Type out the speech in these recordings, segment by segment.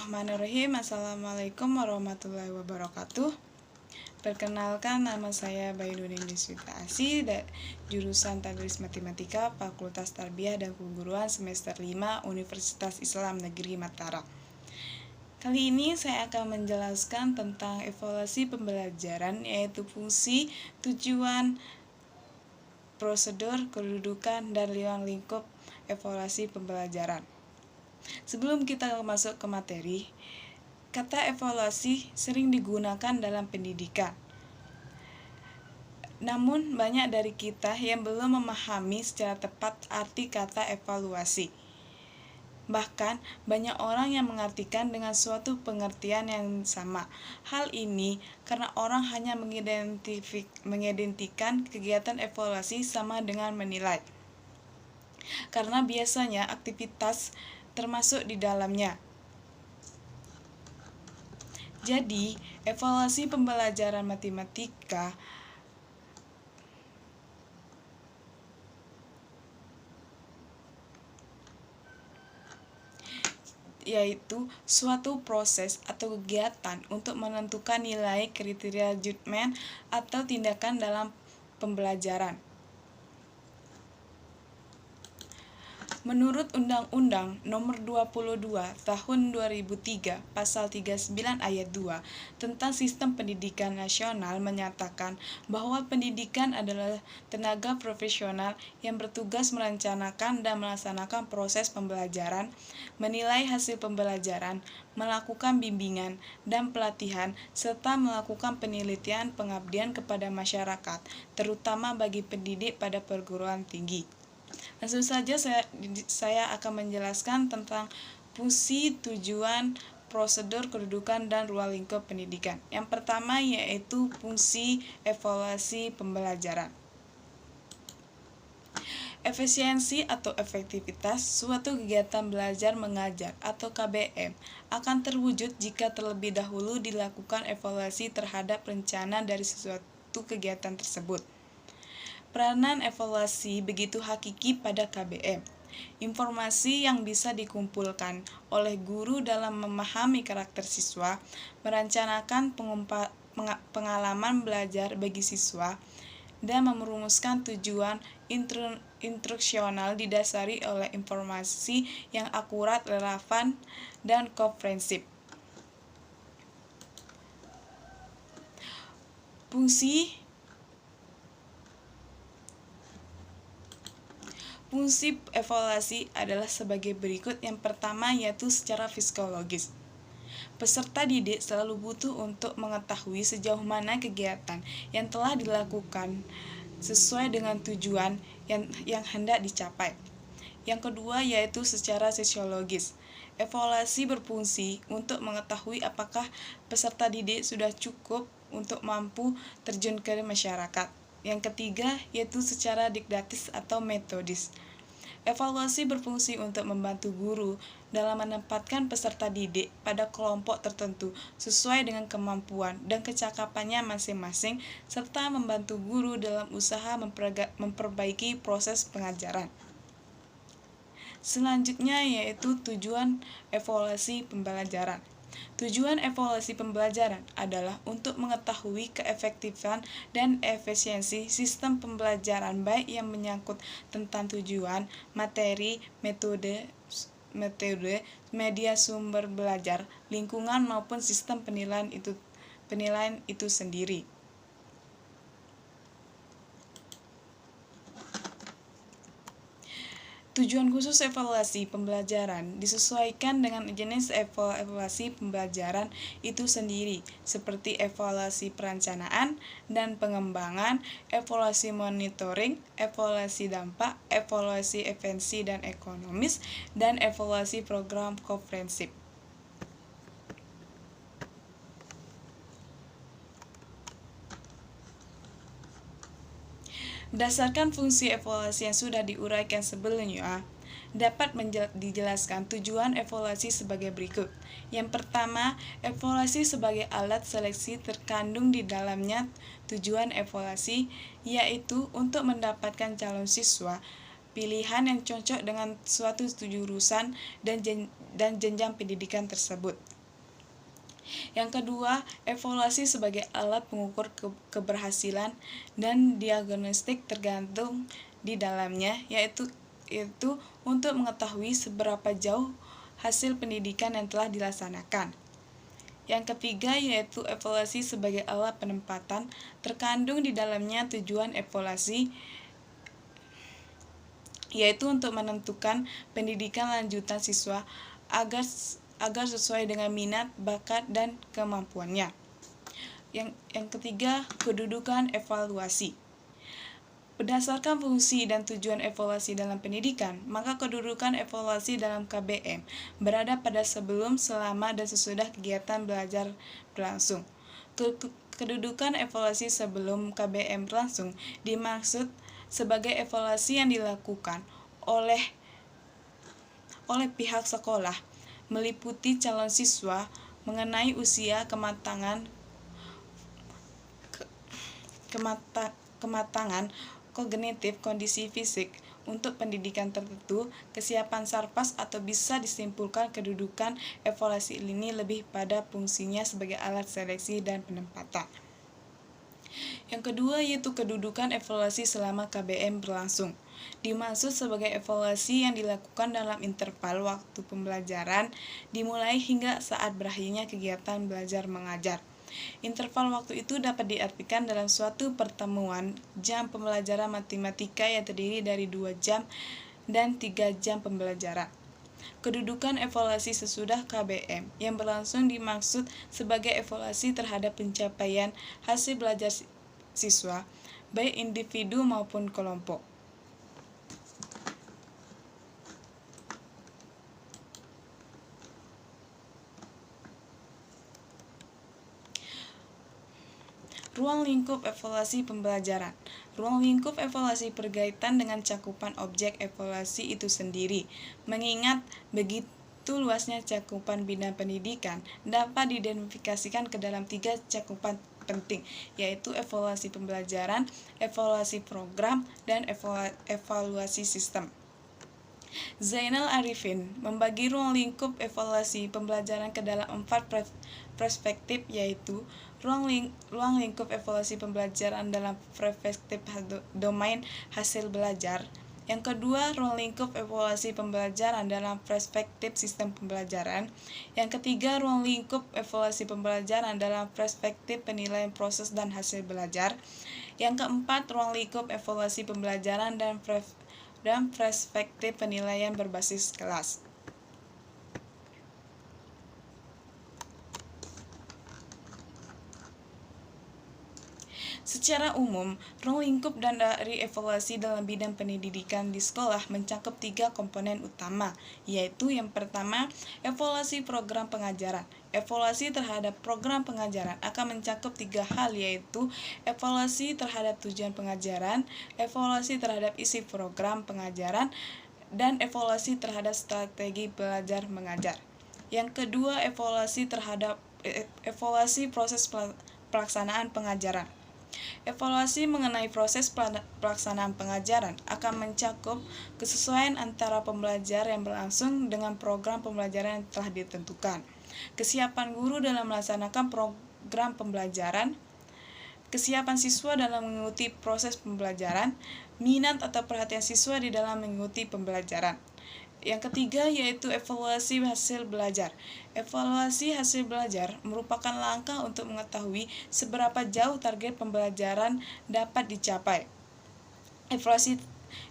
Bismillahirrahmanirrahim. Assalamualaikum warahmatullahi wabarakatuh. Perkenalkan, nama saya Baidudin Deswita Asih, jurusan Tadris Matematika, Fakultas Tarbiyah dan Keguruan semester 5, Universitas Islam Negeri Mataram. Kali ini saya akan menjelaskan tentang evaluasi pembelajaran, yaitu fungsi, tujuan, prosedur, kedudukan, dan ruang lingkup evaluasi pembelajaran. Sebelum kita masuk ke materi, kata evaluasi sering digunakan dalam pendidikan. Namun, banyak dari kita yang belum memahami secara tepat arti kata evaluasi. Bahkan, banyak orang yang mengartikan dengan suatu pengertian yang sama. Hal ini karena orang hanya mengidentikan kegiatan evaluasi sama dengan menilai. Karena biasanya aktivitas termasuk di dalamnya. Jadi, evaluasi pembelajaran matematika yaitu suatu proses atau kegiatan untuk menentukan nilai, kriteria judgement atau tindakan dalam pembelajaran. Menurut Undang-Undang Nomor 22 Tahun 2003 Pasal 39 Ayat 2 tentang Sistem Pendidikan Nasional menyatakan bahwa pendidikan adalah tenaga profesional yang bertugas merencanakan dan melaksanakan proses pembelajaran, menilai hasil pembelajaran, melakukan bimbingan dan pelatihan, serta melakukan penelitian pengabdian kepada masyarakat, terutama bagi pendidik pada perguruan tinggi. Langsung saja saya akan menjelaskan tentang fungsi, tujuan, prosedur, kedudukan, dan ruang lingkup pendidikan. Yang pertama yaitu fungsi evaluasi pembelajaran. Efisiensi atau efektivitas suatu kegiatan belajar mengajar atau KBM akan terwujud jika terlebih dahulu dilakukan evaluasi terhadap rencana dari sesuatu kegiatan tersebut. Peranan evaluasi begitu hakiki pada KBM. Informasi yang bisa dikumpulkan oleh guru dalam memahami karakter siswa, merencanakan pengalaman belajar bagi siswa, dan merumuskan tujuan instruksional didasari oleh informasi yang akurat, relevan, dan komprehensif. Fungsi evaluasi adalah sebagai berikut. Yang pertama yaitu secara psikologis. Peserta didik selalu butuh untuk mengetahui sejauh mana kegiatan yang telah dilakukan sesuai dengan tujuan yang hendak dicapai. Yang kedua yaitu secara sosiologis. Evaluasi berfungsi untuk mengetahui apakah peserta didik sudah cukup untuk mampu terjun ke masyarakat. Yang ketiga yaitu secara didaktis atau metodis. Evaluasi berfungsi untuk membantu guru dalam menempatkan peserta didik pada kelompok tertentu sesuai dengan kemampuan dan kecakapannya masing-masing, serta membantu guru dalam usaha memperbaiki proses pengajaran. Selanjutnya yaitu tujuan evaluasi pembelajaran. Tujuan evaluasi pembelajaran adalah untuk mengetahui keefektifan dan efisiensi sistem pembelajaran, baik yang menyangkut tentang tujuan, materi, metode, media sumber belajar, lingkungan maupun sistem penilaian itu sendiri. Tujuan khusus evaluasi pembelajaran disesuaikan dengan jenis evaluasi pembelajaran itu sendiri, seperti evaluasi perencanaan dan pengembangan, evaluasi monitoring, evaluasi dampak, evaluasi efisiensi dan ekonomis, dan evaluasi program komprehensif. Berdasarkan fungsi evaluasi yang sudah diuraikan sebelumnya, dapat dijelaskan tujuan evaluasi sebagai berikut. Yang pertama, evaluasi sebagai alat seleksi terkandung di dalamnya tujuan evaluasi, yaitu untuk mendapatkan calon siswa pilihan yang cocok dengan suatu jurusan dan jenjang pendidikan tersebut. Yang kedua, evaluasi sebagai alat pengukur keberhasilan dan diagnostik tergantung di dalamnya, yaitu untuk mengetahui seberapa jauh hasil pendidikan yang telah dilaksanakan. Yang ketiga, yaitu evaluasi sebagai alat penempatan, terkandung di dalamnya tujuan evaluasi, yaitu untuk menentukan pendidikan lanjutan siswa agar sesuai dengan minat, bakat, dan kemampuannya. Yang ketiga, kedudukan evaluasi. Berdasarkan fungsi dan tujuan evaluasi dalam pendidikan, maka kedudukan evaluasi dalam KBM berada pada sebelum, selama, dan sesudah kegiatan belajar berlangsung. Kedudukan evaluasi sebelum KBM berlangsung dimaksud sebagai evaluasi yang dilakukan oleh pihak sekolah, meliputi calon siswa mengenai usia, kematangan kognitif, kondisi fisik untuk pendidikan tertentu, kesiapan sarpas, atau bisa disimpulkan kedudukan evaluasi ini lebih pada fungsinya sebagai alat seleksi dan penempatan. Yang kedua, yaitu kedudukan evaluasi selama KBM berlangsung. Dimaksud sebagai evaluasi yang dilakukan dalam interval waktu pembelajaran dimulai hingga saat berakhirnya kegiatan belajar mengajar. Interval waktu itu dapat diartikan dalam suatu pertemuan jam pembelajaran matematika yang terdiri dari 2 jam dan 3 jam pembelajaran. Kedudukan evaluasi sesudah KBM yang berlangsung dimaksud sebagai evaluasi terhadap pencapaian hasil belajar siswa, baik individu maupun kelompok. Ruang lingkup evaluasi pembelajaran. Ruang lingkup evaluasi berkaitan dengan cakupan objek evaluasi itu sendiri. Mengingat begitu luasnya cakupan bidang pendidikan, dapat diidentifikasikan ke dalam 3 cakupan penting, yaitu evaluasi pembelajaran, evaluasi program, dan evaluasi sistem. Zainal Arifin membagi ruang lingkup evaluasi pembelajaran ke dalam 4 perspektif, yaitu ruang lingkup evaluasi pembelajaran dalam perspektif domain hasil belajar. Yang kedua, ruang lingkup evaluasi pembelajaran dalam perspektif sistem pembelajaran. Yang ketiga, ruang lingkup evaluasi pembelajaran dalam perspektif penilaian proses dan hasil belajar. Yang keempat, ruang lingkup evaluasi pembelajaran dan perspektif penilaian berbasis kelas. Secara umum, ruang lingkup dan dari evaluasi dalam bidang pendidikan di sekolah mencakup 3 komponen utama, yaitu yang pertama, evaluasi program pengajaran. Evaluasi terhadap program pengajaran akan mencakup 3 hal, yaitu evaluasi terhadap tujuan pengajaran, evaluasi terhadap isi program pengajaran, dan evaluasi terhadap strategi belajar mengajar. Yang kedua, evaluasi proses pelaksanaan pengajaran. Evaluasi mengenai proses pelaksanaan pengajaran akan mencakup kesesuaian antara pembelajar yang berlangsung dengan program pembelajaran yang telah ditentukan, kesiapan guru dalam melaksanakan program pembelajaran, kesiapan siswa dalam mengikuti proses pembelajaran, minat atau perhatian siswa di dalam mengikuti pembelajaran. Yang ketiga, yaitu evaluasi hasil belajar. Evaluasi hasil belajar merupakan langkah untuk mengetahui seberapa jauh target pembelajaran dapat dicapai.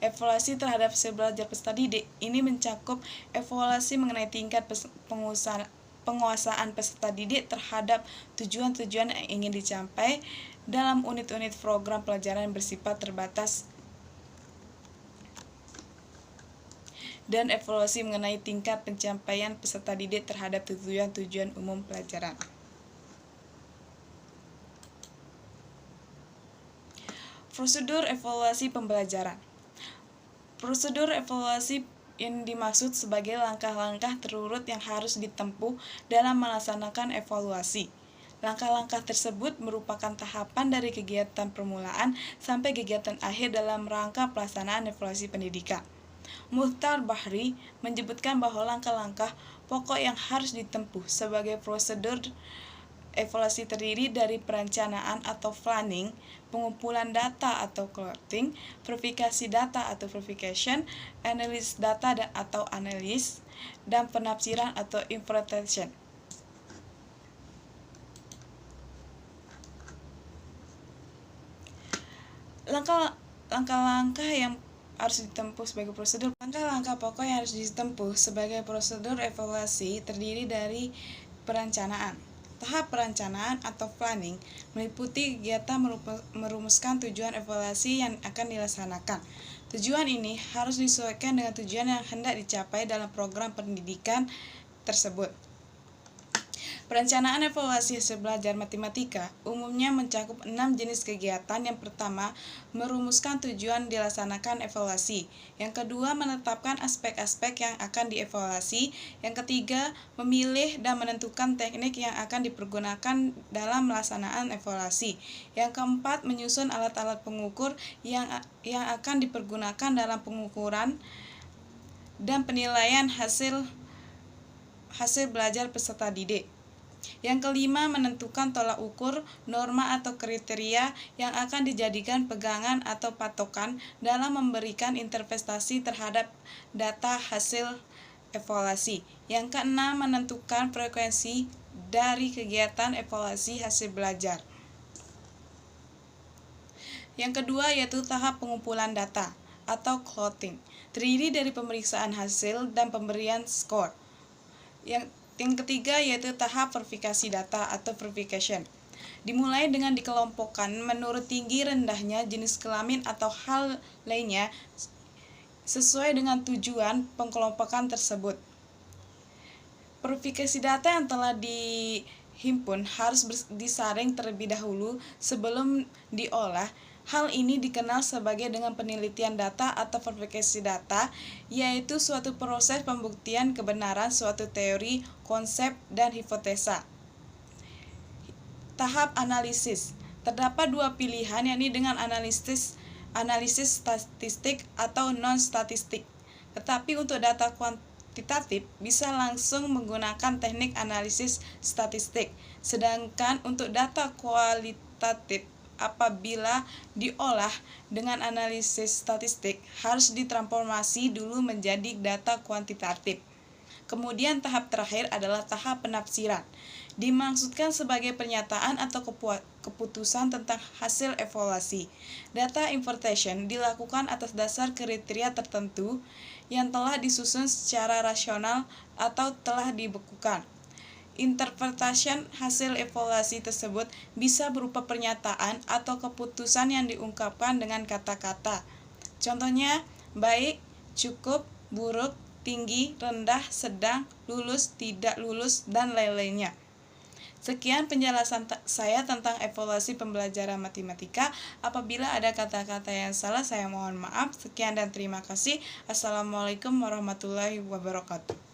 Evaluasi terhadap hasil belajar peserta didik ini mencakup evaluasi mengenai tingkat penguasaan peserta didik terhadap tujuan-tujuan yang ingin dicapai dalam unit-unit program pelajaran bersifat terbatas, dan evaluasi mengenai tingkat pencapaian peserta didik terhadap tujuan-tujuan umum pelajaran. Prosedur evaluasi pembelajaran. Prosedur evaluasi yang dimaksud sebagai langkah-langkah terurut yang harus ditempuh dalam melaksanakan evaluasi. Langkah-langkah tersebut merupakan tahapan dari kegiatan permulaan sampai kegiatan akhir dalam rangka pelaksanaan evaluasi pendidikan. Muhtar Bahri menyebutkan bahwa langkah-langkah pokok yang harus ditempuh sebagai prosedur evaluasi terdiri dari perencanaan atau planning, pengumpulan data atau clothing, verifikasi data atau verification, analisis data atau analis, dan penafsiran atau interpretation. Langkah-langkah yang harus ditempuh sebagai prosedur. Langkah-langkah pokok yang harus ditempuh sebagai prosedur evaluasi terdiri dari perencanaan. Tahap perencanaan atau planning meliputi kegiatan merumuskan tujuan evaluasi yang akan dilaksanakan. Tujuan ini harus disesuaikan dengan tujuan yang hendak dicapai dalam program pendidikan tersebut. Perencanaan evaluasi hasil belajar matematika umumnya mencakup 6 jenis kegiatan. Yang pertama, merumuskan tujuan dilaksanakan evaluasi. Yang kedua, menetapkan aspek-aspek yang akan dievaluasi. Yang ketiga, memilih dan menentukan teknik yang akan dipergunakan dalam pelaksanaan evaluasi. Yang keempat, menyusun alat-alat pengukur yang akan dipergunakan dalam pengukuran dan penilaian hasil belajar peserta didik. Yang kelima, menentukan tolak ukur, norma atau kriteria yang akan dijadikan pegangan atau patokan dalam memberikan interpretasi terhadap data hasil evaluasi. Yang keenam, menentukan frekuensi dari kegiatan evaluasi hasil belajar. Yang kedua yaitu tahap pengumpulan data atau clothing, terdiri dari pemeriksaan hasil dan pemberian skor. Yang ketiga yaitu tahap verifikasi data atau verification. Dimulai dengan dikelompokkan menurut tinggi rendahnya jenis kelamin atau hal lainnya sesuai dengan tujuan pengelompokan tersebut. Verifikasi data yang telah dihimpun harus disaring terlebih dahulu sebelum diolah. Hal ini dikenal sebagai dengan penelitian data atau verifikasi data, yaitu suatu proses pembuktian kebenaran suatu teori, konsep, dan hipotesa. Tahap analisis. Terdapat dua pilihan, yakni dengan analisis statistik atau non-statistik. Tetapi untuk data kuantitatif bisa langsung menggunakan teknik analisis statistik. Sedangkan untuk data kualitatif apabila diolah dengan analisis statistik harus ditransformasi dulu menjadi data kuantitatif. Kemudian tahap terakhir adalah tahap penafsiran. Dimaksudkan sebagai pernyataan atau keputusan tentang hasil evaluasi. Data interpretation dilakukan atas dasar kriteria tertentu yang telah disusun secara rasional atau telah dibekukan. Interpretation hasil evaluasi tersebut bisa berupa pernyataan atau keputusan yang diungkapkan dengan kata-kata. Contohnya, baik, cukup, buruk, tinggi, rendah, sedang, lulus, tidak lulus, dan lain-lainnya. Sekian penjelasan saya tentang evaluasi pembelajaran matematika. Apabila ada kata-kata yang salah, saya mohon maaf. Sekian dan terima kasih. Assalamualaikum warahmatullahi wabarakatuh.